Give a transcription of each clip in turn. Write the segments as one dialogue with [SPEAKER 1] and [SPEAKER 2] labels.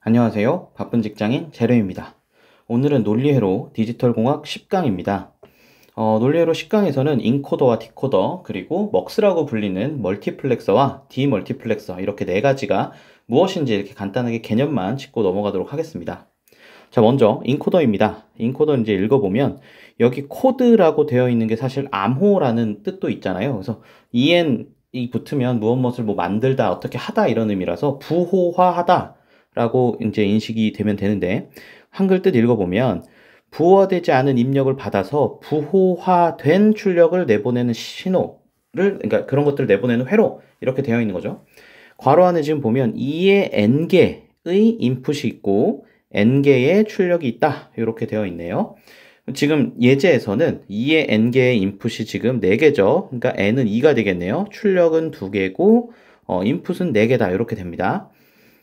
[SPEAKER 1] 안녕하세요. 바쁜 직장인 제로입니다. 오늘은 논리회로 디지털공학 10강입니다. 논리회로 10강에서는 인코더와 디코더 그리고 먹스라고 불리는 멀티플렉서와 디멀티플렉서 이렇게 네 가지가 무엇인지 이렇게 간단하게 개념만 짚고 넘어가도록 하겠습니다. 자, 먼저 인코더입니다. 인코더 이제 읽어보면 여기 코드라고 되어 있는 게 사실 암호라는 뜻도 있잖아요. 그래서 en이 붙으면 무엇을 뭐 만들다, 어떻게 하다 이런 의미라서 부호화하다 라고 이제 인식이 되면 되는데, 한글 뜻 읽어보면 부호되지 않은 입력을 받아서 부호화된 출력을 내보내는 신호를, 그러니까 그런 것들을 내보내는 회로 이렇게 되어 있는 거죠. 괄호 안에 지금 보면 2의 n개의 인풋이 있고 n개의 출력이 있다 이렇게 되어 있네요. 지금 예제에서는 2의 n개의 인풋이 지금 4개죠. 그러니까 n은 2가 되겠네요. 출력은 2개고 인풋은 4개다 이렇게 됩니다.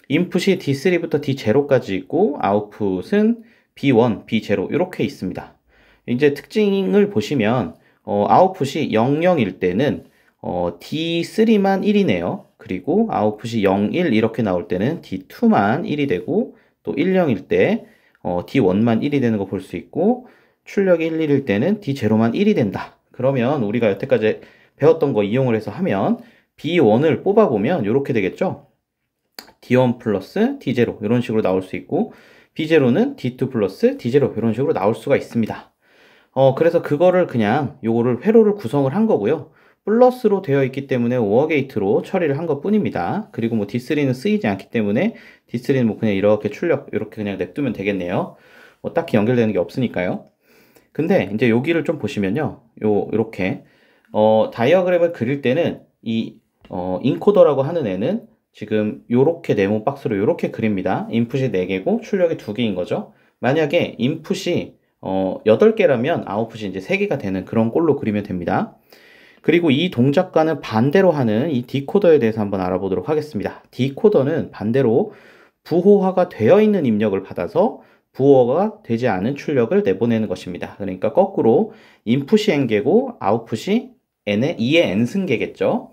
[SPEAKER 1] 인풋이 D3부터 D0까지 있고 아웃풋은 B1, B0 이렇게 있습니다. 이제 특징을 보시면 아웃풋이 00일 때는 D3만 1이네요. 그리고 아웃풋이 01 이렇게 나올 때는 D2만 1이 되고 또 10일 때 D1만 1이 되는 거 볼 수 있고 출력이 11일 때는 D0만 1이 된다. 그러면 우리가 여태까지 배웠던 거 이용을 해서 하면 B1을 뽑아보면 이렇게 되겠죠. D1 플러스 D0 이런 식으로 나올 수 있고 B0는 D2 플러스 D0 이런 식으로 나올 수가 있습니다. 그래서 그거를 그냥 요거를 회로를 구성을 한 거고요. 플러스로 되어 있기 때문에 오어 게이트로 처리를 한 것 뿐입니다. 그리고 뭐 D3는 쓰이지 않기 때문에 D3는 뭐 그냥 이렇게 출력 이렇게 그냥 냅두면 되겠네요. 뭐 딱히 연결되는 게 없으니까요. 근데 이제 여기를 좀 보시면요. 요렇게 다이어그램을 그릴 때는 이 인코더라고 하는 애는 지금 요렇게 네모 박스로 요렇게 그립니다. 인풋이 4개고 출력이 2개인 거죠. 만약에 인풋이 8개라면 아웃풋이 이제 3개가 되는 그런 꼴로 그리면 됩니다. 그리고 이 동작과는 반대로 하는 이 디코더에 대해서 한번 알아보도록 하겠습니다. 디코더는 반대로 부호화가 되어 있는 입력을 받아서 부호가 되지 않은 출력을 내보내는 것입니다. 그러니까 거꾸로 인풋이 n개고 아웃풋이 2의 n승계겠죠.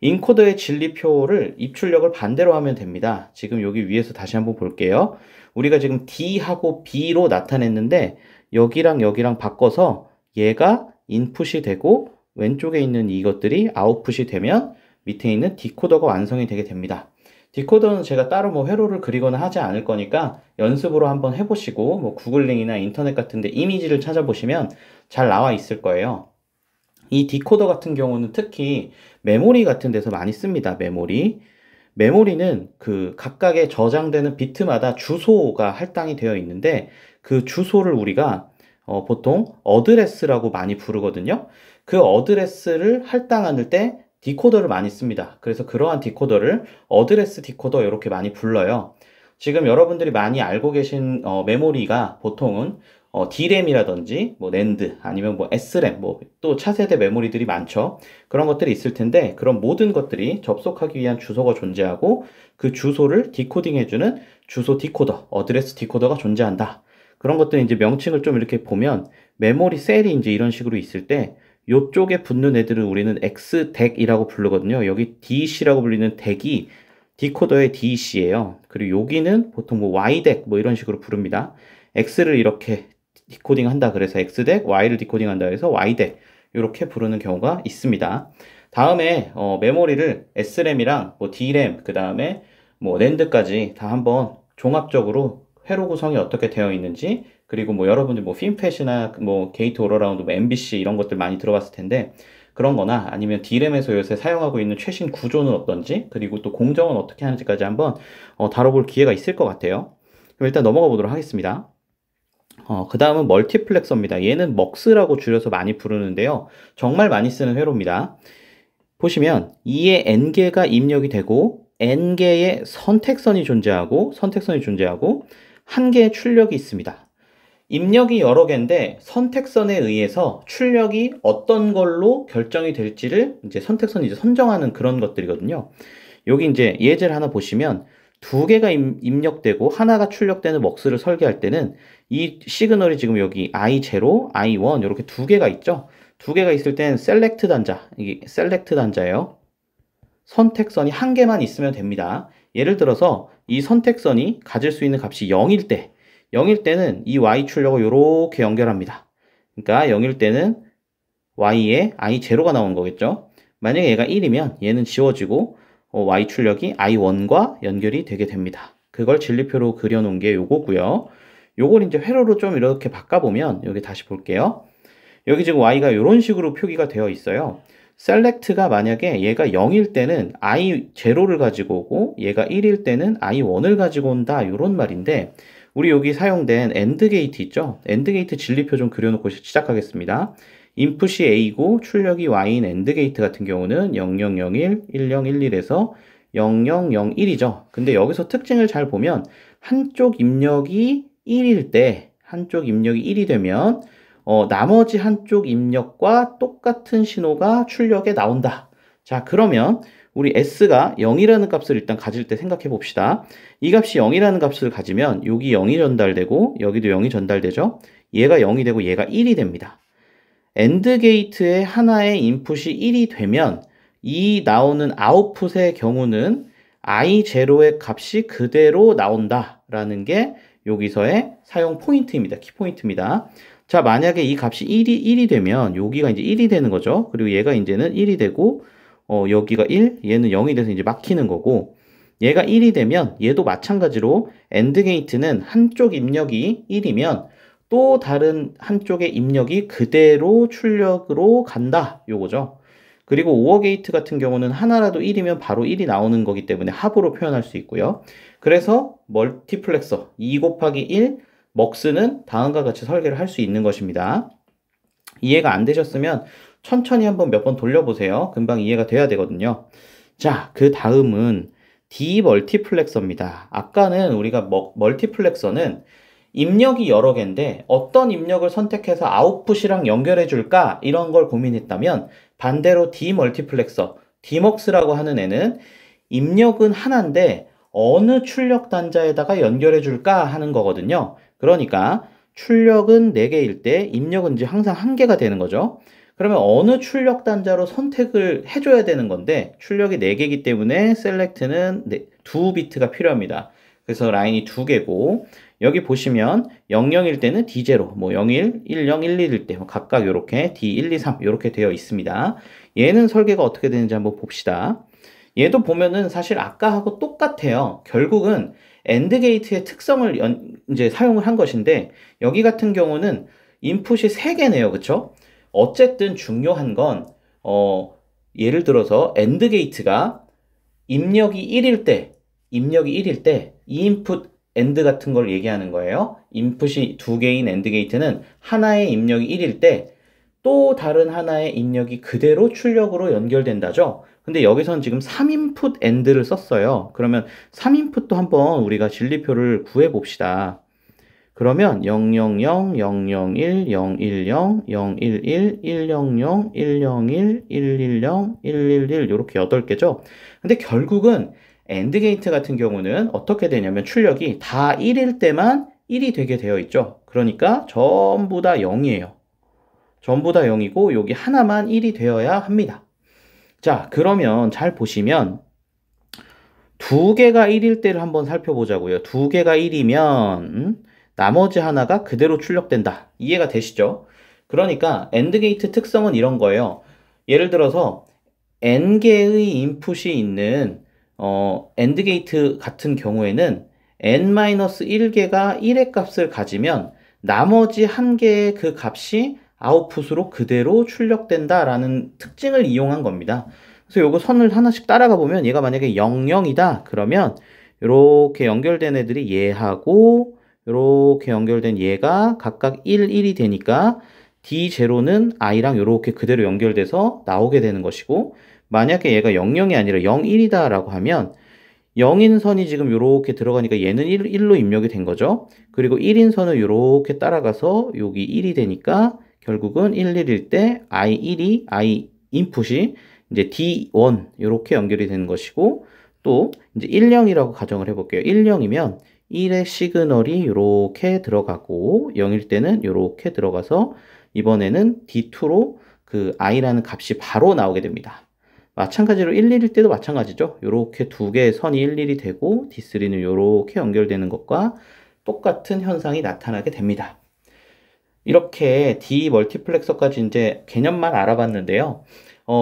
[SPEAKER 1] 인코더의 진리표를 입출력을 반대로 하면 됩니다. 지금 여기 위에서 다시 한번 볼게요. 우리가 지금 D하고 B로 나타냈는데 여기랑 여기랑 바꿔서 얘가 인풋이 되고 왼쪽에 있는 이것들이 아웃풋이 되면 밑에 있는 디코더가 완성이 되게 됩니다. 디코더는 제가 따로 뭐 회로를 그리거나 하지 않을 거니까 연습으로 한번 해보시고 뭐 구글링이나 인터넷 같은데 이미지를 찾아보시면 잘 나와 있을 거예요. 이 디코더 같은 경우는 특히 메모리 같은 데서 많이 씁니다. 메모리는 그 각각의 저장되는 비트마다 주소가 할당이 되어 있는데 그 주소를 우리가 보통 어드레스라고 많이 부르거든요. 그 어드레스를 할당할 때 디코더를 많이 씁니다. 그래서 그러한 디코더를 어드레스 디코더 이렇게 많이 불러요. 지금 여러분들이 많이 알고 계신 메모리가 보통은 D램이라든지 뭐 낸드 아니면 뭐 S램 뭐 또 차세대 메모리들이 많죠. 그런 것들이 있을 텐데 그런 모든 것들이 접속하기 위한 주소가 존재하고 그 주소를 디코딩해주는 주소 디코더, 어드레스 디코더가 존재한다. 그런 것들이 이제 명칭을 좀 이렇게 보면 메모리 셀이 이제 이런 식으로 있을 때 요쪽에 붙는 애들은 우리는 X덱이라고 부르거든요. 여기 DC라고 불리는 덱이 디코더의 DC예요. 그리고 여기는 보통 뭐 Y덱 뭐 이런 식으로 부릅니다. X를 이렇게 디코딩 한다 그래서 X덱, Y를 디코딩 한다 그래서 Y덱 이렇게 부르는 경우가 있습니다. 다음에 메모리를 SRAM이랑 뭐 D램 그 다음에 뭐 낸드까지 다 한번 종합적으로 회로 구성이 어떻게 되어 있는지 그리고 뭐 여러분들 뭐 핀팻이나 뭐 게이트 올어라운드 뭐 MBC 이런 것들 많이 들어봤을 텐데 그런 거나 아니면 D램에서 요새 사용하고 있는 최신 구조는 어떤지 그리고 또 공정은 어떻게 하는지까지 한번 다뤄볼 기회가 있을 것 같아요. 그럼 일단 넘어가 보도록 하겠습니다. 그 다음은 멀티플렉서입니다. 얘는 먹스라고 줄여서 많이 부르는데요. 정말 많이 쓰는 회로입니다. 보시면 2의 n개가 입력이 되고 n개의 선택선이 존재하고 1개의 출력이 있습니다. 입력이 여러 개인데 선택선에 의해서 출력이 어떤 걸로 결정이 될지를 이제 선택선이 이제 선정하는 그런 것들이거든요. 여기 이제 예제를 하나 보시면 2개가 입력되고 하나가 출력되는 먹스를 설계할 때는 이 시그널이 지금 여기 I0, I1 이렇게 2개가 있죠. 2개가 있을 땐 셀렉트 단자, 이게 셀렉트 단자예요. 선택선이 1개만 있으면 됩니다. 예를 들어서 이 선택선이 가질 수 있는 값이 0일 때, 0일 때는 이 y 출력을 이렇게 연결합니다. 그러니까 0일 때는 y에 i0가 나온 거겠죠. 만약에 얘가 1이면 얘는 지워지고 y 출력이 i1과 연결이 되게 됩니다. 그걸 진리표로 그려놓은 게 요거고요. 요걸 이제 회로로 좀 이렇게 바꿔보면 여기 다시 볼게요. 여기 지금 y가 이런 식으로 표기가 되어 있어요. select가 만약에 얘가 0일 때는 i0를 가지고 오고 얘가 1일 때는 i1을 가지고 온다 이런 말인데 우리 여기 사용된 AND 게이트 있죠? AND 게이트 진리표 좀 그려놓고 시작하겠습니다. 인풋이 A고 출력이 Y인 AND 게이트 같은 경우는 0001, 1011에서 0001이죠. 근데 여기서 특징을 잘 보면 한쪽 입력이 1일 때, 한쪽 입력이 1이 되면 나머지 한쪽 입력과 똑같은 신호가 출력에 나온다. 자, 그러면 우리 S가 0이라는 값을 일단 가질 때 생각해 봅시다. 이 값이 0이라는 값을 가지면 여기 0이 전달되고 여기도 0이 전달되죠. 얘가 0이 되고 얘가 1이 됩니다. AND 게이트의 하나의 인풋이 1이 되면 이 나오는 아웃풋의 경우는 i0의 값이 그대로 나온다라는 게 여기서의 사용 포인트입니다. 키포인트입니다. 자, 만약에 이 값이 1이 되면 여기가 이제 1이 되는 거죠. 그리고 얘가 이제는 1이 되고 여기가 1, 얘는 0이 돼서 이제 막히는 거고 얘가 1이 되면 얘도 마찬가지로 AND 게이트는 한쪽 입력이 1이면 또 다른 한쪽의 입력이 그대로 출력으로 간다 요거죠. 그리고 OR 게이트 같은 경우는 하나라도 1이면 바로 1이 나오는 거기 때문에 합으로 표현할 수 있고요. 그래서 멀티플렉서 2 곱하기 1 먹스는 다음과 같이 설계를 할 수 있는 것입니다. 이해가 안 되셨으면 천천히 한번 몇 번 돌려보세요. 금방 이해가 돼야 되거든요. 자, 그 다음은 디멀티플렉서입니다. 아까는 우리가 멀티플렉서는 입력이 여러 개인데 어떤 입력을 선택해서 아웃풋이랑 연결해 줄까 이런 걸 고민했다면 반대로 디멀티플렉서, 디먹스라고 하는 애는 입력은 하나인데 어느 출력 단자에다가 연결해 줄까 하는 거거든요. 그러니까 출력은 4개일 때 입력은 이제 항상 1개가 되는 거죠. 그러면 어느 출력 단자로 선택을 해줘야 되는 건데 출력이 4개이기 때문에 select는 2비트가 필요합니다. 그래서 라인이 2개고 여기 보시면 00일 때는 D0, 뭐 01, 10, 11일 때 각각 이렇게 D1, 2, 3 이렇게 되어 있습니다. 얘는 설계가 어떻게 되는지 한번 봅시다. 얘도 보면은 사실 아까하고 똑같아요. 결국은 AND 게이트의 특성을 이제 사용을 한 것인데 여기 같은 경우는 인풋이 3개네요. 그쵸? 어쨌든 중요한 건 예를 들어서 AND 게이트가 입력이 1일 때 이 인풋 AND 같은 걸 얘기하는 거예요. 인풋이 2개인 AND 게이트는 하나의 입력이 1일 때 또 다른 하나의 입력이 그대로 출력으로 연결된다죠. 근데 여기서는 지금 3인풋 AND를 썼어요. 그러면 3인풋도 한번 우리가 진리표를 구해 봅시다. 그러면 000, 001, 010, 011, 100, 101, 110, 111 이렇게 8개죠. 근데 결국은 AND 게이트 같은 경우는 어떻게 되냐면 출력이 다 1일 때만 1이 되게 되어 있죠. 그러니까 전부 다 0이에요. 전부 다 0이고 여기 하나만 1이 되어야 합니다. 자, 그러면 잘 보시면 2개가 1일 때를 한번 살펴보자고요. 2개가 1이면 나머지 하나가 그대로 출력된다. 이해가 되시죠? 그러니까 AND 게이트 특성은 이런 거예요. 예를 들어서 n개의 인풋이 있는 AND 게이트 같은 경우에는 n-1개가 1의 값을 가지면 나머지 1개의 그 값이 아웃풋으로 그대로 출력된다라는 특징을 이용한 겁니다. 그래서 요거 선을 하나씩 따라가 보면 얘가 만약에 00이다 그러면 이렇게 연결된 애들이 얘하고 이렇게 연결된 얘가 각각 1, 1이 되니까 D0는 I랑 이렇게 그대로 연결돼서 나오게 되는 것이고 만약에 얘가 00이 아니라 01이다 라고 하면 0인 선이 지금 이렇게 들어가니까 얘는 1로 입력이 된 거죠. 그리고 1인 선을 이렇게 따라가서 여기 1이 되니까 결국은 11일 때 I1이 I 인풋이 이제 D1 이렇게 연결이 되는 것이고 또 이제 10이라고 가정을 해볼게요. 10이면 1의 시그널이 이렇게 들어가고 0일 때는 이렇게 들어가서 이번에는 D2로 그 I라는 값이 바로 나오게 됩니다. 마찬가지로 11일 때도 마찬가지죠. 요렇게 두 개의 선이 일일이 되고 D3는 요렇게 연결되는 것과 똑같은 현상이 나타나게 됩니다. 이렇게 D 멀티플렉서까지 이제 개념만 알아봤는데요.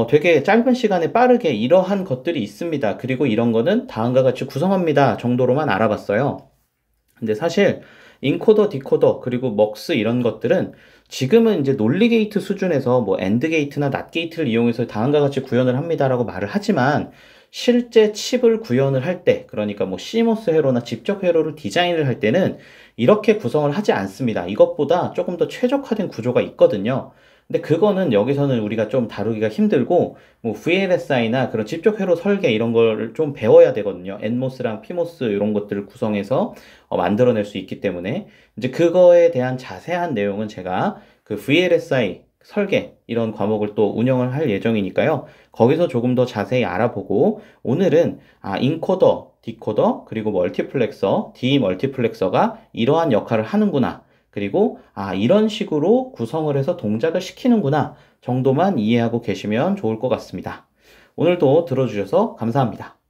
[SPEAKER 1] 되게 짧은 시간에 빠르게 이러한 것들이 있습니다. 그리고 이런 거는 다음과 같이 구성합니다. 정도로만 알아봤어요. 근데 사실 인코더, 디코더, 그리고 먹스 이런 것들은 지금은 이제 논리 게이트 수준에서 뭐 엔드 게이트나 낫 게이트를 이용해서 다음과 같이 구현을 합니다라고 말을 하지만 실제 칩을 구현을 할 때, 그러니까 뭐 CMOS 회로나 직접 회로를 디자인을 할 때는 이렇게 구성을 하지 않습니다. 이것보다 조금 더 최적화된 구조가 있거든요. 근데 그거는 여기서는 우리가 좀 다루기가 힘들고 뭐 VLSI나 그런 직접 회로 설계 이런 걸 좀 배워야 되거든요. NMOS랑 PMOS 이런 것들을 구성해서 만들어낼 수 있기 때문에 이제 그거에 대한 자세한 내용은 제가 그 VLSI 설계 이런 과목을 또 운영을 할 예정이니까요. 거기서 조금 더 자세히 알아보고 오늘은 인코더, 디코더, 그리고 멀티플렉서, 디멀티플렉서가 이러한 역할을 하는구나. 그리고 이런 식으로 구성을 해서 동작을 시키는구나 정도만 이해하고 계시면 좋을 것 같습니다. 오늘도 들어주셔서 감사합니다.